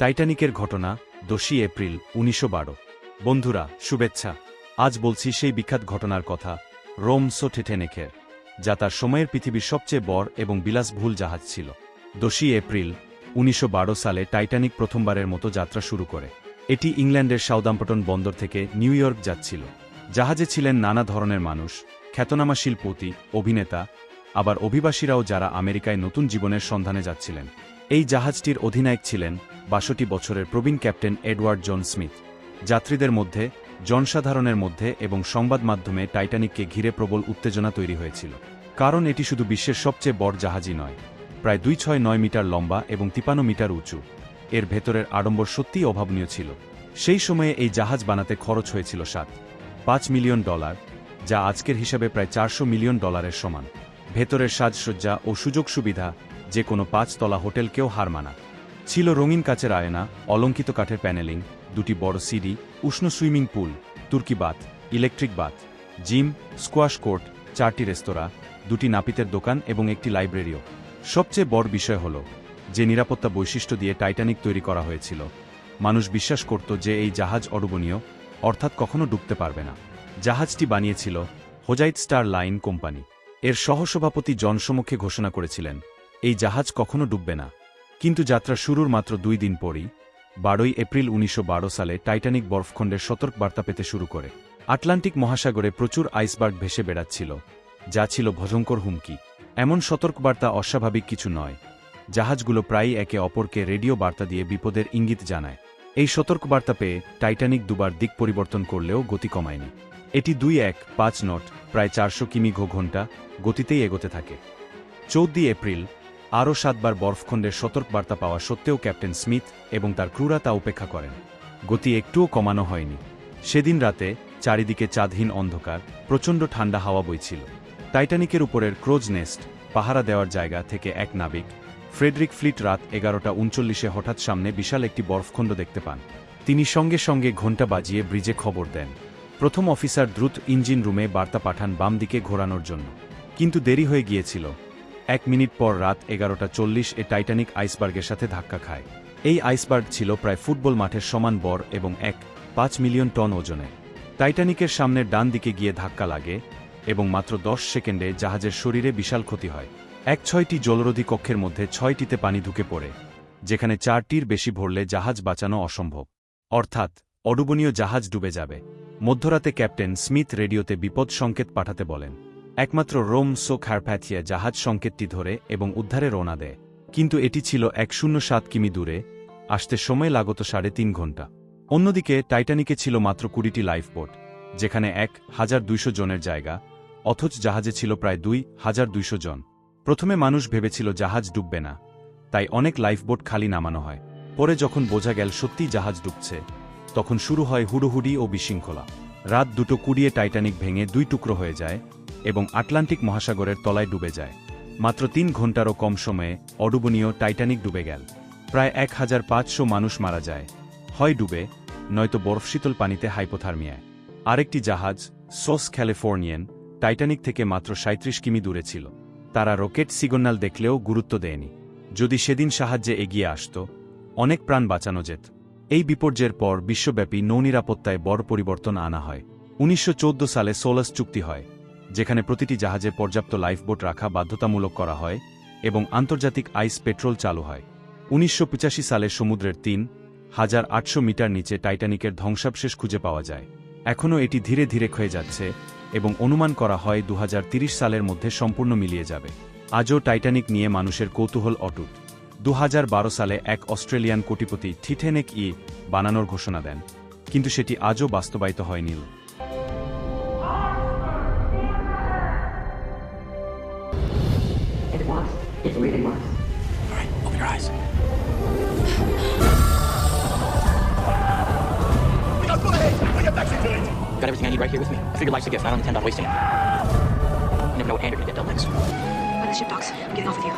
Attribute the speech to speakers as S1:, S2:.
S1: টাইটানিকের ঘটনা 10 এপ্রিল 1912। বন্ধুরা, শুভেচ্ছা। আজ বলছি সেই বিখ্যাত ঘটনার কথা, রোমসো টাইটানিকের, যা তার সময়ের পৃথিবীর সবচেয়ে বড় এবং বিলাসবহুল জাহাজ ছিল। 10 এপ্রিল 1912 সালে টাইটানিক প্রথমবারের মতো যাত্রা শুরু করে। এটি ইংল্যান্ডের সাউদাম্পটন বন্দর থেকে নিউ ইয়র্ক যাচ্ছিল। জাহাজে ছিলেন নানা ধরনের মানুষ, খ্যাতনামা শিল্পপতি, অভিনেতা, আবার অভিবাসীরাও যারা আমেরিকায় নতুন জীবনের সন্ধানে যাচ্ছিলেন। এই জাহাজটির অধিনায়ক ছিলেন 62 বছরের প্রবীণ ক্যাপ্টেন এডওয়ার্ড জন স্মিথ। যাত্রীদের মধ্যে, জনসাধারণের মধ্যে এবং সংবাদ মাধ্যমে টাইটানিককে ঘিরে প্রবল উত্তেজনা তৈরি হয়েছিল। কারণ এটি শুধু বিশ্বের সবচেয়ে বড় জাহাজই নয়, প্রায় 269 মিটার লম্বা এবং 53 মিটার উঁচু। এর ভেতরের আড়ম্বর সত্যিই অভাবনীয় ছিল। সেই সময়ে এই জাহাজ বানাতে খরচ হয়েছিল $7.5 মিলিয়ন, যা আজকের হিসাবে প্রায় $400 মিলিয়ন সমান। ভেতরের সাজসজ্জা ও সুযোগ সুবিধা যে কোনো 5 তলা হোটেলকেও হার মানা। ছিল রঙিন কাচের আয়না, অলঙ্কিত কাঠের প্যানেলিং, 2টি বড় সিডি, উষ্ণ সুইমিং পুল, তুর্কি bath, electric bath, gym, squash court, 4টি রেস্তোরাঁ, 2টি নাপিতের দোকান এবং একটি লাইব্রেরিও। সবচেয়ে বড় বিষয় হল যে নিরাপত্তা বৈশিষ্ট্য দিয়ে টাইটানিক তৈরি করা হয়েছিল। মানুষ বিশ্বাস করত যে এই জাহাজ অডুবনীয়, অর্থাৎ কখনো ডুবতে পারবে না। জাহাজটি বানিয়েছিল হোজাইট স্টার লাইন কোম্পানি। এর সহসভাপতি জনসমক্ষে ঘোষণা করেছিলেন, এই জাহাজ কখনো ডুববে না। কিন্তু যাত্রা শুরুর মাত্র 2 দিন পরই, 12 এপ্রিল 1912 সালে টাইটানিক বরফখণ্ডের সতর্কবার্তা পেতে শুরু করে। আটলান্টিক মহাসাগরে প্রচুর আইসবার্গ ভেসে বেড়াচ্ছিল, যা ছিল ভয়ঙ্কর হুমকি। এমন সতর্কবার্তা অস্বাভাবিক কিছু নয়। জাহাজগুলো প্রায়ই একে অপরকে রেডিও বার্তা দিয়ে বিপদের ইঙ্গিত জানায়। এই সতর্কবার্তা পেয়ে টাইটানিক দুবার দিক পরিবর্তন করলেও গতি কমায়নি। এটি 2-1-5 নট, প্রায় 400 কিমি/ঘন্টা গতিতেই এগোতে থাকে। 14 এপ্রিল আরও 7 বার বরফখণ্ডের সতর্কবার্তা পাওয়া সত্ত্বেও ক্যাপ্টেন স্মিথ এবং তার ক্রুরা তা উপেক্ষা করেন। গতি একটুও কমানো হয়নি। সেদিন রাতে চারিদিকে চাঁদহীন অন্ধকার, প্রচণ্ড ঠান্ডা হাওয়া বইছিল। টাইটানিকের উপরের ক্রোজ নেস্ট, পাহারা দেওয়ার জায়গা থেকে এক নাবিক, ফ্রেডরিক ফ্লিট, রাত 11:39 হঠাৎ সামনে বিশাল একটি বরফখণ্ড দেখতে পান। তিনি সঙ্গে সঙ্গে ঘণ্টা বাজিয়ে ব্রিজে খবর দেন। প্রথম অফিসার দ্রুত ইঞ্জিন রুমে বার্তা পাঠান বাম দিকে ঘোরানোর জন্য। কিন্তু দেরি হয়ে গিয়েছিল। 1 মিনিট পর রাত 11:40 টাইটানিক আইসবার্গের সাথে ধাক্কা খায়। এই আইসবার্গ ছিল প্রায় ফুটবল মাঠের সমান বড় এবং 1.5 মিলিয়ন টন ওজনের। টাইটানিকের সামনের ডান দিকে গিয়ে ধাক্কা লাগে এবং মাত্র 10 সেকেন্ডে জাহাজের শরীরে বিশাল ক্ষতি হয়। 6টি জলরোধী কক্ষের মধ্যে 6টিতে পানি ঢুকে পড়ে, যেখানে 4টির বেশি ভরলে জাহাজ বাঁচানো অসম্ভব। অর্থাৎ অডুবনীয় জাহাজ ডুবে যাবে। মধ্যরাতে ক্যাপ্টেন স্মিথ রেডিওতে বিপদ সংকেত পাঠাতে বলেন। একমাত্র রোমসো টাইটানিক জাহাজ সংকেতটি ধরে এবং উদ্ধারে রওনা দেয়। কিন্তু এটি ছিল 107 কিমি দূরে, আসতে সময় লাগত 3.5 ঘণ্টা। অন্যদিকে টাইটানিকে ছিল মাত্র 20টি লাইফবোট, যেখানে 1200 জনের জায়গা, অথচ জাহাজে ছিল প্রায় 2200 জন। প্রথমে মানুষ ভেবেছিল জাহাজ ডুববে না, তাই অনেক লাইফবোট খালি নামানো হয়। পরে যখন বোঝা গেল সত্যিই জাহাজ ডুবছে, তখন শুরু হয় হুড়োহুড়ি ও বিশৃঙ্খলা। রাত 2:20 টাইটানিক ভেঙে 2 টুকরো হয়ে যায় এবং আটলান্টিক মহাসাগরের তলায় ডুবে যায়। মাত্র 3 ঘণ্টারও কম সময়ে অডুবনীয় টাইটানিক ডুবে গেল। প্রায় 1500 মানুষ মারা যায়, হয় ডুবে, নয়তো বরফশীতল পানিতে হাইপোথার্মিয়ায়। আরেকটি জাহাজ, সোস ক্যালিফোর্নিয়ান, টাইটানিক থেকে মাত্র 37 কিমি দূরে ছিল। তারা রকেট সিগন্যাল দেখলেও গুরুত্ব দেয়নি। যদি সেদিন সাহায্যে এগিয়ে আসত, অনেক প্রাণ বাঁচানো যেত। এই বিপর্যয়ের পর বিশ্বব্যাপী নৌনিরাপত্তায় বড় পরিবর্তন আনা হয়। 1914 সালে সোলাস চুক্তি হয়, যেখানে প্রতিটি জাহাজে পর্যাপ্ত লাইফবোট রাখা বাধ্যতামূলক করা হয় এবং আন্তর্জাতিক আইস পেট্রোল চালু হয়। 1985 সালে সমুদ্রের 3800 মিটার নিচে টাইটানিকের ধ্বংসাবশেষ খুঁজে পাওয়া যায়। এখনও এটি ধীরে ধীরে ক্ষয়ে যাচ্ছে এবং অনুমান করা হয় 2030 সালের মধ্যে সম্পূর্ণ মিলিয়ে যাবে। আজও টাইটানিক নিয়ে মানুষের কৌতূহল অটুট। 2012 সালে এক অস্ট্রেলিয়ান কোটিপতি টাইটানিক বানানোর ঘোষণা দেন, কিন্তু সেটি আজও বাস্তবায়িত হয়নি।
S2: It really was.
S3: All right, open your eyes.
S2: Go ahead! I got back to it!
S3: Got everything I need right here with me. I figured life's a gift, and I don't intend on wasting it. You never know when you're gonna get dealt next.
S4: When the ship docks, I'm getting off with you.